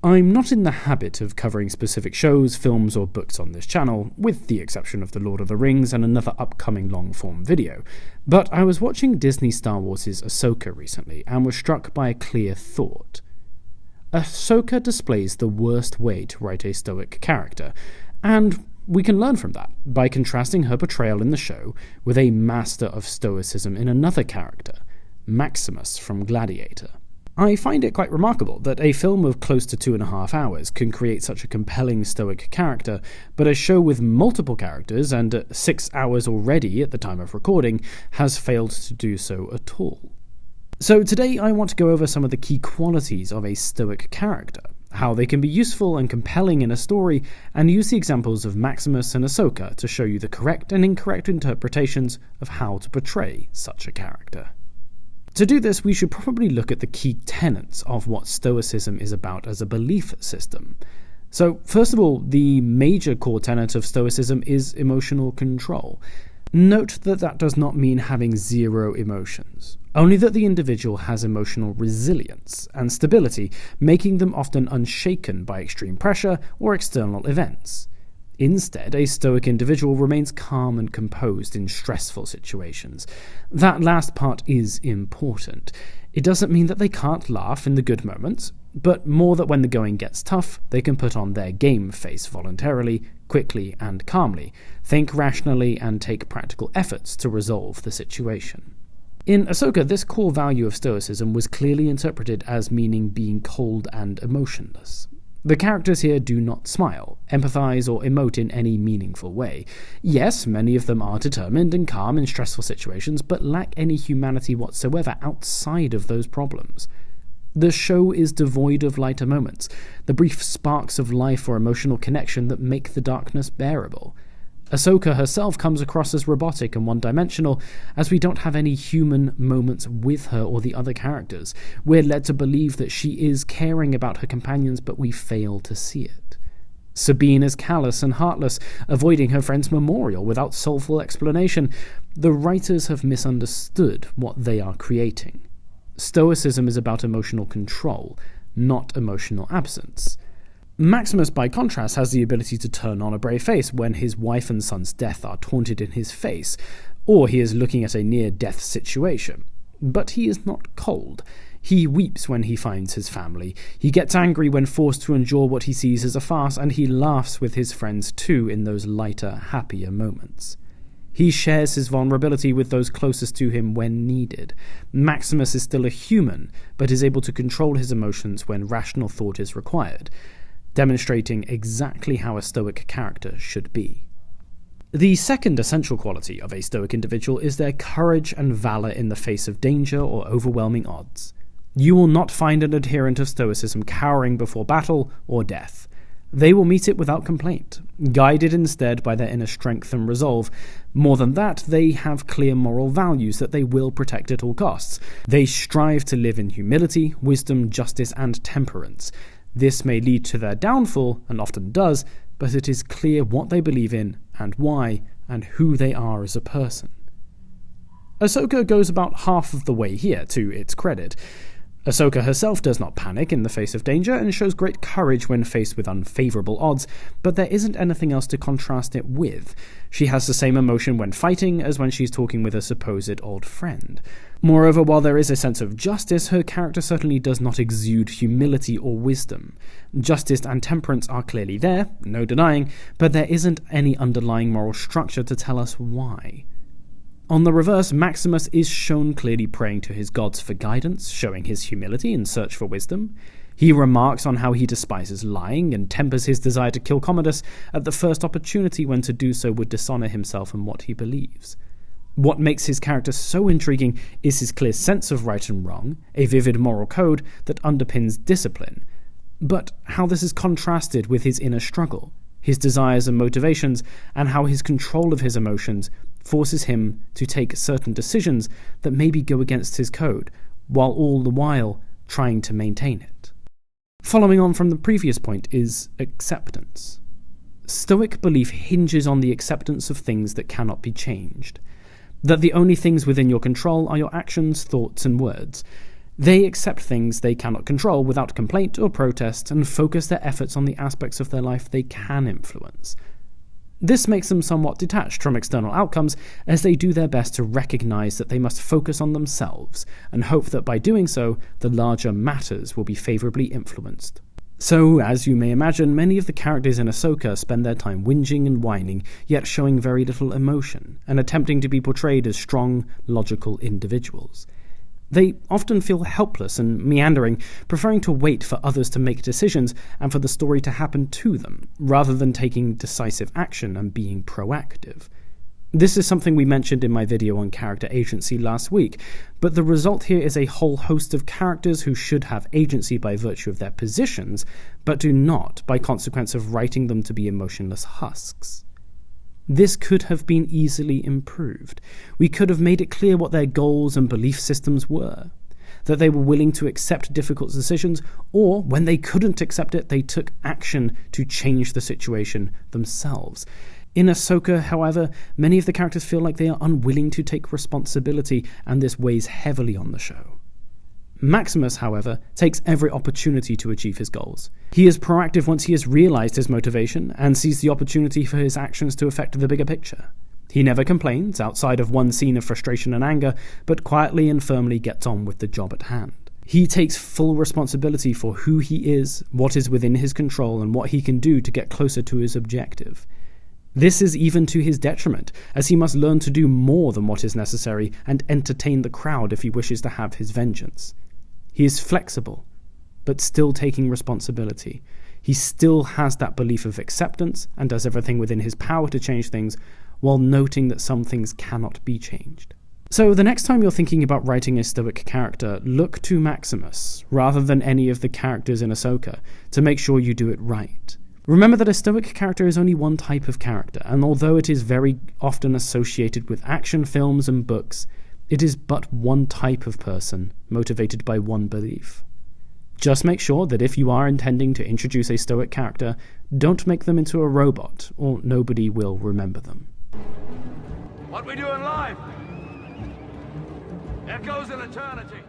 I'm not in the habit of covering specific shows, films, or books on this channel, with the exception of The Lord of the Rings and another upcoming long-form video, but I was watching Disney Star Wars' Ahsoka recently and was struck by a clear thought. Ahsoka displays the worst way to write a stoic character, and we can learn from that by contrasting her portrayal in the show with a master of stoicism in another character, Maximus from Gladiator. I find it quite remarkable that a film of close to 2.5 hours can create such a compelling stoic character, but a show with multiple characters and at 6 hours already at the time of recording has failed to do so at all. So today I want to go over some of the key qualities of a stoic character, how they can be useful and compelling in a story, and use the examples of Maximus and Ahsoka to show you the correct and incorrect interpretations of how to portray such a character. To do this, we should probably look at the key tenets of what Stoicism is about as a belief system. So, first of all, the major core tenet of Stoicism is emotional control. Note that that does not mean having zero emotions, only that the individual has emotional resilience and stability, making them often unshaken by extreme pressure or external events. Instead, a stoic individual remains calm and composed in stressful situations. That last part is important. It doesn't mean that they can't laugh in the good moments, but more that when the going gets tough, they can put on their game face voluntarily, quickly and calmly, think rationally, and take practical efforts to resolve the situation. In Ahsoka, this core value of Stoicism was clearly interpreted as meaning being cold and emotionless. The characters here do not smile, empathize, or emote in any meaningful way. Yes, many of them are determined and calm in stressful situations, but lack any humanity whatsoever outside of those problems. The show is devoid of lighter moments, the brief sparks of life or emotional connection that make the darkness bearable. Ahsoka herself comes across as robotic and one-dimensional, as we don't have any human moments with her or the other characters. We're led to believe that she is caring about her companions, but we fail to see it. Sabine is callous and heartless, avoiding her friend's memorial without soulful explanation. The writers have misunderstood what they are creating. Stoicism is about emotional control, not emotional absence. Maximus, by contrast, has the ability to turn on a brave face when his wife and son's death are taunted in his face, or he is looking at a near-death situation. But he is not cold. He weeps when he finds his family. He gets angry when forced to endure what he sees as a farce, and he laughs with his friends too in those lighter, happier moments. He shares his vulnerability with those closest to him when needed. Maximus is still a human, but is able to control his emotions when rational thought is required, demonstrating exactly how a stoic character should be. The second essential quality of a stoic individual is their courage and valor in the face of danger or overwhelming odds. You will not find an adherent of Stoicism cowering before battle or death. They will meet it without complaint, guided instead by their inner strength and resolve. More than that, they have clear moral values that they will protect at all costs. They strive to live in humility, wisdom, justice, and temperance. This may lead to their downfall, and often does, but it is clear what they believe in, and why, and who they are as a person. Ahsoka goes about half of the way here, to its credit. Ahsoka herself does not panic in the face of danger, and shows great courage when faced with unfavorable odds, but there isn't anything else to contrast it with. She has the same emotion when fighting as when she's talking with a supposed old friend. Moreover, while there is a sense of justice, her character certainly does not exude humility or wisdom. Justice and temperance are clearly there, no denying, but there isn't any underlying moral structure to tell us why. On the reverse, Maximus is shown clearly praying to his gods for guidance, showing his humility in search for wisdom. He remarks on how he despises lying and tempers his desire to kill Commodus at the first opportunity when to do so would dishonor himself and what he believes. What makes his character so intriguing is his clear sense of right and wrong, a vivid moral code that underpins discipline. But how this is contrasted with his inner struggle, his desires and motivations, and how his control of his emotions forces him to take certain decisions that maybe go against his code, while all the while trying to maintain it. Following on from the previous point is acceptance. Stoic belief hinges on the acceptance of things that cannot be changed, that the only things within your control are your actions, thoughts, and words. They accept things they cannot control without complaint or protest and focus their efforts on the aspects of their life they can influence. This makes them somewhat detached from external outcomes, as they do their best to recognize that they must focus on themselves and hope that by doing so, the larger matters will be favorably influenced. So, as you may imagine, many of the characters in Ahsoka spend their time whinging and whining, yet showing very little emotion, and attempting to be portrayed as strong, logical individuals. They often feel helpless and meandering, preferring to wait for others to make decisions and for the story to happen to them, rather than taking decisive action and being proactive. This is something we mentioned in my video on character agency last week, but the result here is a whole host of characters who should have agency by virtue of their positions, but do not by consequence of writing them to be emotionless husks. This could have been easily improved. We could have made it clear what their goals and belief systems were, that they were willing to accept difficult decisions, or when they couldn't accept it, they took action to change the situation themselves. In Ahsoka, however, many of the characters feel like they are unwilling to take responsibility, and this weighs heavily on the show. Maximus, however, takes every opportunity to achieve his goals. He is proactive once he has realized his motivation and sees the opportunity for his actions to affect the bigger picture. He never complains, outside of one scene of frustration and anger, but quietly and firmly gets on with the job at hand. He takes full responsibility for who he is, what is within his control, and what he can do to get closer to his objective. This is even to his detriment, as he must learn to do more than what is necessary and entertain the crowd if he wishes to have his vengeance. He is flexible, but still taking responsibility. He still has that belief of acceptance and does everything within his power to change things, while noting that some things cannot be changed. So the next time you're thinking about writing a stoic character, look to Maximus, rather than any of the characters in Ahsoka, to make sure you do it right. Remember that a stoic character is only one type of character, and although it is very often associated with action films and books, it is but one type of person, motivated by one belief. Just make sure that if you are intending to introduce a stoic character, don't make them into a robot, or nobody will remember them. What we do in life echoes in eternity.